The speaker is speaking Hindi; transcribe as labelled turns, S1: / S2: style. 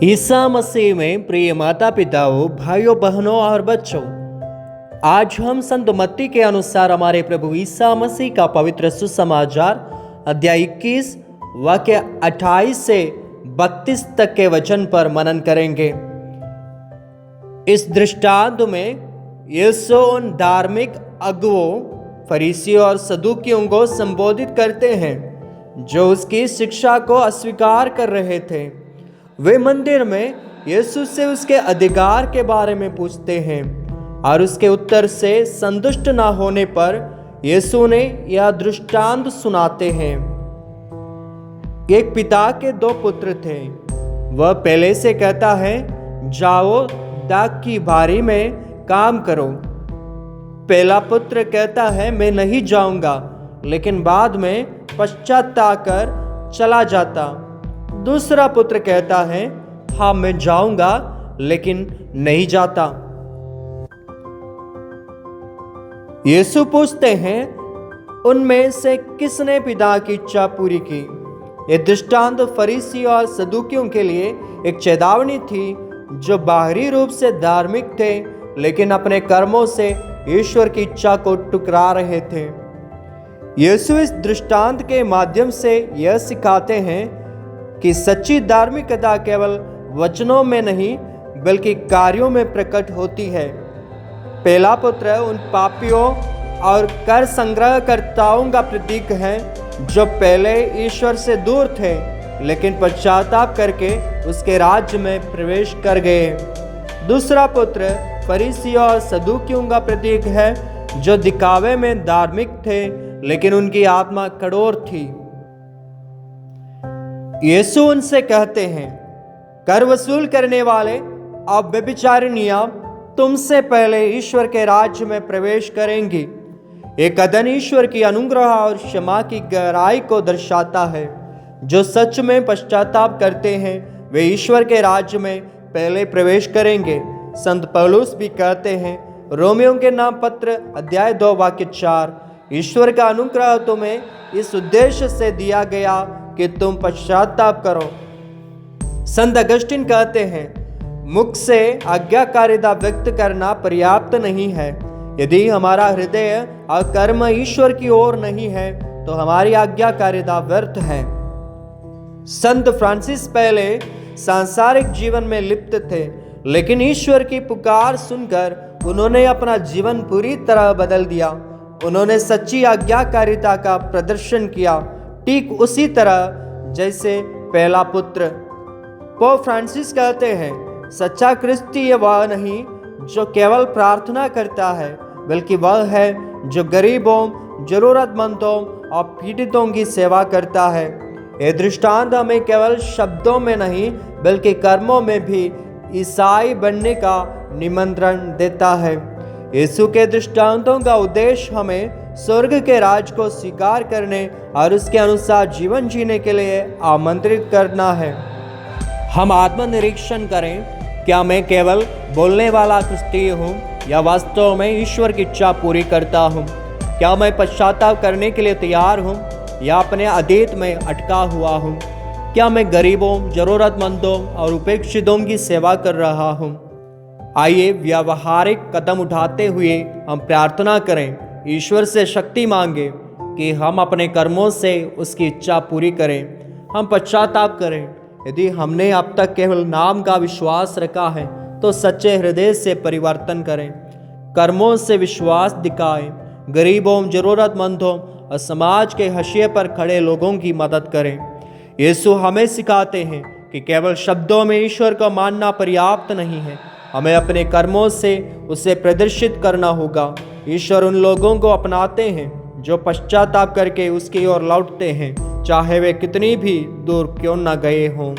S1: ईसा मसीह में प्रिय माता पिताओं, भाइयों बहनों और बच्चों, आज हम संत मत्ती के अनुसार हमारे प्रभु ईसा मसीह का पवित्र सुसमाचार अध्याय 21 वाक्य 28 से 32 तक के वचन पर मनन करेंगे। इस दृष्टांत में यीशु उन धार्मिक अगुओं, फरीसियों और सदूकियों को संबोधित करते हैं जो उसकी शिक्षा को अस्वीकार कर रहे थे। वे मंदिर में यीशु से उसके अधिकार के बारे में पूछते हैं और उसके उत्तर से संतुष्ट न होने पर यीशु ने यह दृष्टांत सुनाते हैं। एक पिता के 2 पुत्र थे। वह पहले से कहता है, जाओ दाख की बारी में काम करो। पहला पुत्र कहता है, मैं नहीं जाऊंगा, लेकिन बाद में पश्चाताप कर चला जाता। दूसरा पुत्र कहता है, हाँ मैं जाऊंगा, लेकिन नहीं जाता। यीशु पूछते हैं, उनमें से किसने पिता की इच्छा पूरी की? यह दृष्टांत फरीसी और सदूकियों के लिए एक चेतावनी थी, जो बाहरी रूप से धार्मिक थे लेकिन अपने कर्मों से ईश्वर की इच्छा को ठुकरा रहे थे। यीशु इस दृष्टांत के माध्यम से यह सिखाते हैं कि सच्ची धार्मिकता केवल वचनों में नहीं बल्कि कार्यों में प्रकट होती है। पहला पुत्र उन पापियों और कर संग्रहकर्ताओं का प्रतीक है जो पहले ईश्वर से दूर थे लेकिन पश्चाताप करके उसके राज्य में प्रवेश कर गए। दूसरा पुत्र फरीसियों और सदूकियों का प्रतीक है जो दिखावे में धार्मिक थे लेकिन उनकी आत्मा कठोर थी। यीशु उनसे कहते हैं, कर वसूल करने वाले और व्यभिचारिणियां तुमसे पहले ईश्वर के राज्य में प्रवेश करेंगी। एक कथन ईश्वर की अनुग्रह और क्षमा की गहराई को दर्शाता है। जो सच में पश्चाताप करते हैं वे ईश्वर के राज्य में पहले प्रवेश करेंगे। संत पौलुस भी कहते हैं, रोमियों के नाम पत्र अध्याय 2 वाक्य 4, ईश्वर का अनुग्रह तुम्हें इस उद्देश्य से दिया गया कि तुम पश्चाताप करो। संत अगस्टिन कहते हैं, मुख से आज्ञाकारिता व्यक्त करना पर्याप्त नहीं है। यदि हमारा हृदय और कर्म ईश्वर की ओर नहीं है तो हमारी आज्ञाकारिता व्यर्थ है। संत फ्रांसिस पहले सांसारिक जीवन में लिप्त थे लेकिन ईश्वर की पुकार सुनकर उन्होंने अपना जीवन पूरी तरह बदल दिया। उन्होंने सच्ची आज्ञाकारिता का प्रदर्शन किया, ठीक उसी तरह जैसे पहला पुत्र। पोप फ्रांसिस कहते हैं, सच्चा क्रिस्तीय वह नहीं जो केवल प्रार्थना करता है बल्कि वह है जो गरीबों, जरूरतमंदों और पीड़ितों की सेवा करता है। यह दृष्टांत हमें केवल शब्दों में नहीं बल्कि कर्मों में भी ईसाई बनने का निमंत्रण देता है। यीशु के दृष्टांतों का उद्देश्य हमें स्वर्ग के राज को स्वीकार करने और उसके अनुसार जीवन जीने के लिए आमंत्रित करना है। हम आत्मनिरीक्षण करें, क्या मैं केवल बोलने वाला क्रिस्तीय हूँ या वास्तव में ईश्वर की इच्छा पूरी करता हूँ? क्या मैं पश्चाताप करने के लिए तैयार हूँ या अपने अतीत में अटका हुआ हूँ? क्या मैं गरीबों, जरूरतमंदों और उपेक्षितों की सेवा कर रहा हूँ? आइए व्यावहारिक कदम उठाते हुए हम प्रार्थना करें, ईश्वर से शक्ति मांगे कि हम अपने कर्मों से उसकी इच्छा पूरी करें। हम पश्चाताप करें। यदि हमने अब तक केवल नाम का विश्वास रखा है तो सच्चे हृदय से परिवर्तन करें, कर्मों से विश्वास दिखाएं, गरीबों, जरूरतमंदों और समाज के हाशिए पर खड़े लोगों की मदद करें। यीशु हमें सिखाते हैं कि केवल शब्दों में ईश्वर को मानना पर्याप्त नहीं है, हमें अपने कर्मों से उसे प्रदर्शित करना होगा। ईश्वर उन लोगों को अपनाते हैं जो पश्चाताप करके उसकी ओर लौटते हैं, चाहे वे कितनी भी दूर क्यों न गए हों।